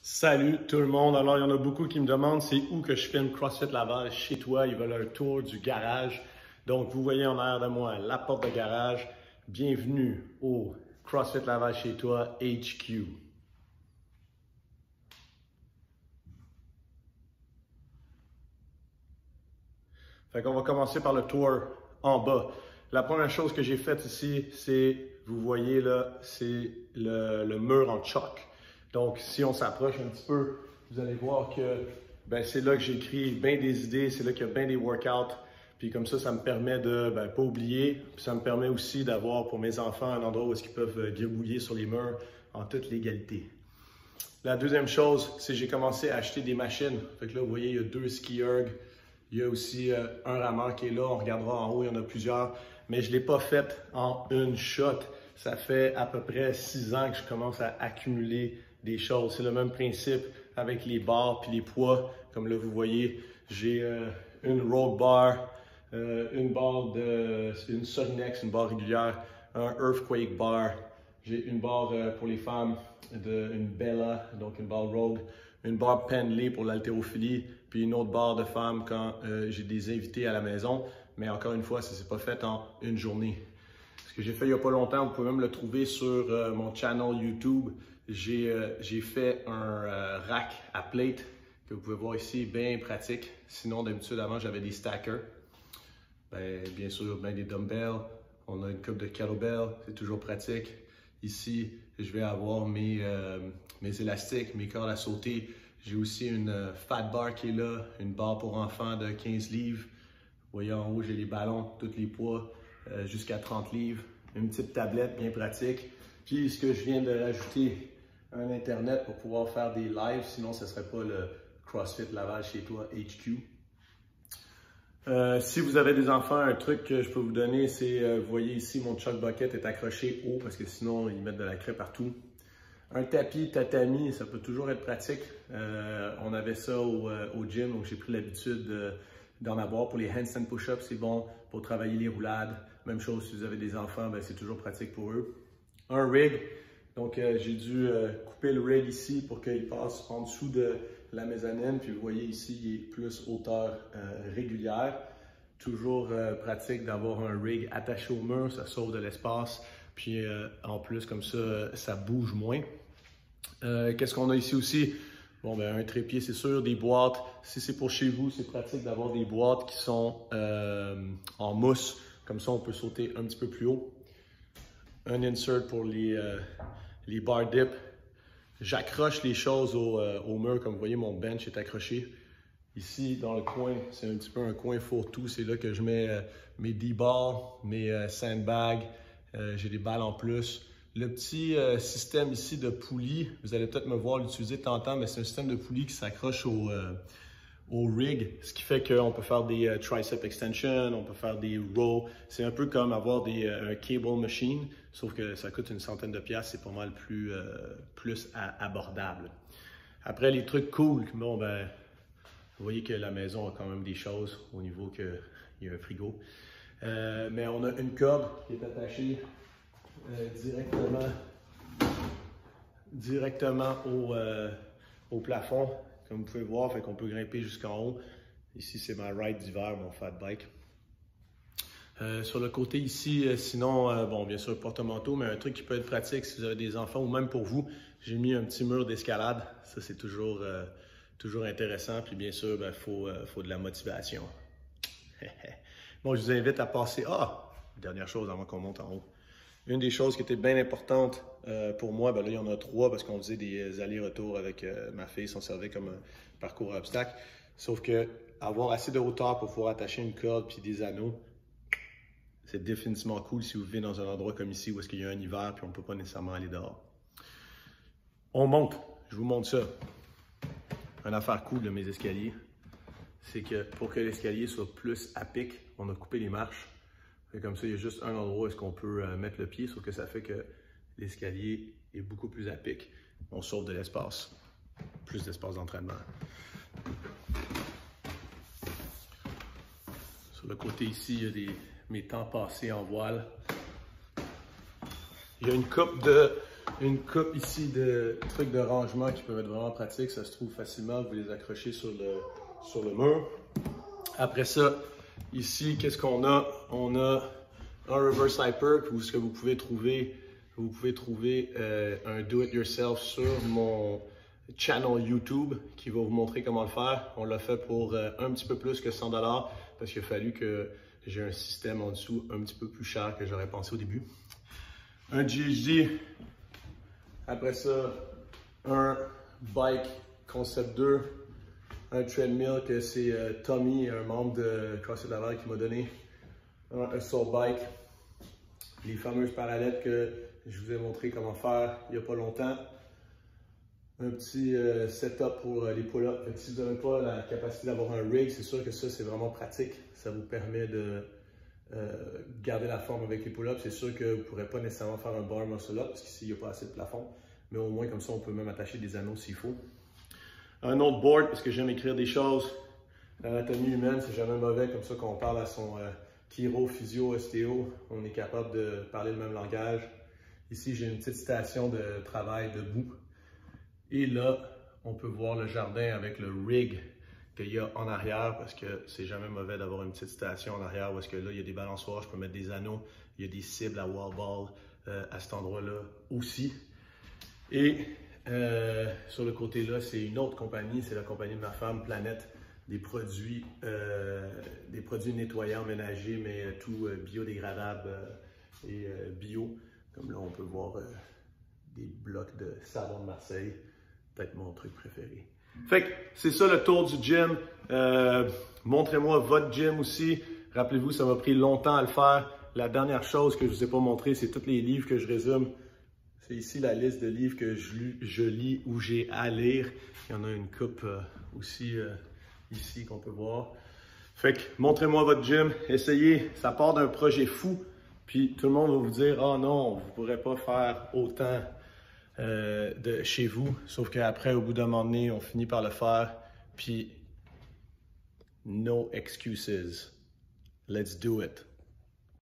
Salut tout le monde. Alors, il y en a beaucoup qui me demandent c'est où que je filme CrossFit Laval chez toi. Ils veulent un tour du garage. Donc, vous voyez en arrière de moi la porte de garage. Bienvenue au CrossFit Laval chez toi HQ. Fait qu'on va commencer par le tour en bas. La première chose que j'ai faite ici, c'est, vous voyez là, c'est le mur en choc. Donc, si on s'approche un petit peu, vous allez voir que c'est là que j'ai écrit bien des idées, c'est là qu'il y a bien des workouts. Puis comme ça me permet de pas oublier. Puis ça me permet aussi d'avoir pour mes enfants un endroit où ils peuvent gribouiller sur les murs en toute légalité. La deuxième chose, c'est que j'ai commencé à acheter des machines. Fait que là, vous voyez, il y a 2 ski-erg. Il y a aussi un rameur qui est là. On regardera en haut, il y en a plusieurs. Mais je ne l'ai pas fait en une shot. Ça fait à peu près 6 ans que je commence à accumuler des choses. C'est le même principe avec les barres puis les poids. Comme là, vous voyez, j'ai une road bar, une barre une Sorinex, une barre régulière, un Earthquake bar. J'ai une barre pour les femmes, une Bella, donc une barre Rogue, une barre Penley pour l'haltérophilie, puis une autre barre de femmes quand j'ai des invités à la maison. Mais encore une fois, ça ne s'est pas fait en une journée. Ce que j'ai fait il n'y a pas longtemps, vous pouvez même le trouver sur mon channel YouTube. J'ai fait un rack à plate que vous pouvez voir ici, bien pratique. Sinon, d'habitude, avant, j'avais des stackers. Bien sûr, des dumbbells. On a une coupe de kettlebell, c'est toujours pratique. Ici, je vais avoir mes élastiques, mes cordes à sauter. J'ai aussi une fat bar qui est là, une barre pour enfants de 15 livres. Vous voyez en haut, j'ai les ballons, tous les poids, jusqu'à 30 livres. Une petite tablette bien pratique. Puis, ce que je viens de rajouter, un Internet pour pouvoir faire des lives. Sinon, ce ne serait pas le CrossFit Laval chez toi HQ. Si vous avez des enfants, un truc que je peux vous donner, c'est, vous voyez ici, mon chuck bucket est accroché haut parce que sinon, ils mettent de la craie partout. Un tapis tatami, ça peut toujours être pratique. On avait ça au gym, donc j'ai pris l'habitude d'en avoir. Pour les handstand push-ups, c'est bon. Pour travailler les roulades, même chose si vous avez des enfants, c'est toujours pratique pour eux. Un rig, donc j'ai dû couper le rig ici pour qu'il passe en dessous de la mezzanine. Puis vous voyez ici, il est plus hauteur régulière. Toujours pratique d'avoir un rig attaché au mur, ça sauve de l'espace. Puis en plus, comme ça, ça bouge moins. Qu'est-ce qu'on a ici aussi? Bon, un trépied, c'est sûr, des boîtes. Si c'est pour chez vous, c'est pratique d'avoir des boîtes qui sont en mousse. Comme ça, on peut sauter un petit peu plus haut. Un insert pour les bar dips. J'accroche les choses au mur. Comme vous voyez, mon bench est accroché. Ici, dans le coin, c'est un petit peu un coin fourre-tout. C'est là que je mets mes D-balls, mes sandbags. J'ai des balles en plus. Le petit système ici de poulie, vous allez peut-être me voir l'utiliser de temps en temps, mais c'est un système de poulie qui s'accroche au rig, ce qui fait qu'on peut faire des tricep extension, on peut faire des rows. C'est un peu comme avoir un cable machine, sauf que ça coûte une centaine de piastres, c'est pas mal plus abordable. Après, les trucs cool, bon vous voyez que la maison a quand même des choses au niveau qu'il y a un frigo. Mais on a une corde qui est attachée directement au plafond, comme vous pouvez voir, fait qu'on peut grimper jusqu'en haut. Ici, c'est ma ride d'hiver, mon fat bike. Sur le côté ici, sinon, bien sûr, porte-manteau, mais un truc qui peut être pratique si vous avez des enfants ou même pour vous, j'ai mis un petit mur d'escalade. Ça, c'est toujours intéressant. Puis bien sûr, faut de la motivation. Bon, je vous invite à passer. Dernière chose avant qu'on monte en haut. Une des choses qui était bien importante pour moi, là, il y en a 3 parce qu'on faisait des allers-retours avec ma fille, s'en servait comme un parcours à obstacles. Sauf que avoir assez de hauteur pour pouvoir attacher une corde puis des anneaux, c'est définitivement cool si vous vivez dans un endroit comme ici où est-ce qu'il y a un hiver puis on ne peut pas nécessairement aller dehors. On monte, je vous montre ça. Une affaire cool de mes escaliers, c'est que pour que l'escalier soit plus à pic, on a coupé les marches. Et comme ça, il y a juste un endroit où est-ce qu'on peut mettre le pied, sauf que ça fait que l'escalier est beaucoup plus à pic. On sauve de l'espace, plus d'espace d'entraînement. Sur le côté ici, il y a mes temps passés en voile. Il y a une coupe une coupe ici de trucs de rangement qui peuvent être vraiment pratiques. Ça se trouve facilement. Vous les accrochez sur le mur. Après ça, ici, qu'est-ce qu'on a? On a un reverse hyper où ce que vous pouvez trouver un do-it-yourself sur mon channel YouTube qui va vous montrer comment le faire. On l'a fait pour un petit peu plus que 100$ parce qu'il a fallu que j'ai un système en dessous un petit peu plus cher que j'aurais pensé au début. Un GHD. Après ça, un bike Concept 2. Un treadmill que c'est Tommy, un membre de CrossFit Laval qui m'a donné. Un assault bike. Les fameuses parallettes que je vous ai montré comment faire il n'y a pas longtemps. Un petit setup pour les pull-ups. Si vous n'avez pas la capacité d'avoir un rig, c'est sûr que ça c'est vraiment pratique. Ça vous permet de garder la forme avec les pull-ups. C'est sûr que vous ne pourrez pas nécessairement faire un bar muscle-up parce qu'ici il n'y a pas assez de plafond. Mais au moins comme ça on peut même attacher des anneaux s'il faut. Un autre board parce que j'aime écrire des choses. L'anatomie humaine, c'est jamais mauvais comme ça qu'on parle à son chiro, physio, ostéo. On est capable de parler le même langage. Ici, j'ai une petite station de travail debout. Et là, on peut voir le jardin avec le rig qu'il y a en arrière parce que c'est jamais mauvais d'avoir une petite station en arrière parce que là, il y a des balançoires, je peux mettre des anneaux, il y a des cibles à wall ball à cet endroit-là aussi. Et sur le côté là, c'est une autre compagnie, c'est la compagnie de ma femme, Planète, des produits nettoyants ménagers, mais tout biodégradable et bio. Comme là, on peut voir des blocs de savon de Marseille, peut-être mon truc préféré. Fait que c'est ça le tour du gym. Montrez-moi votre gym aussi. Rappelez-vous, ça m'a pris longtemps à le faire. La dernière chose que je ne vous ai pas montré, c'est tous les livres que je résume. C'est ici la liste de livres que je lis ou j'ai à lire. Il y en a une coupe aussi ici qu'on peut voir. Fait que montrez-moi votre gym, essayez. Ça part d'un projet fou, puis tout le monde va vous dire « Ah non, vous ne pourrez pas faire autant de chez vous. » Sauf qu'après, au bout d'un moment donné, on finit par le faire, puis no excuses. Let's do it.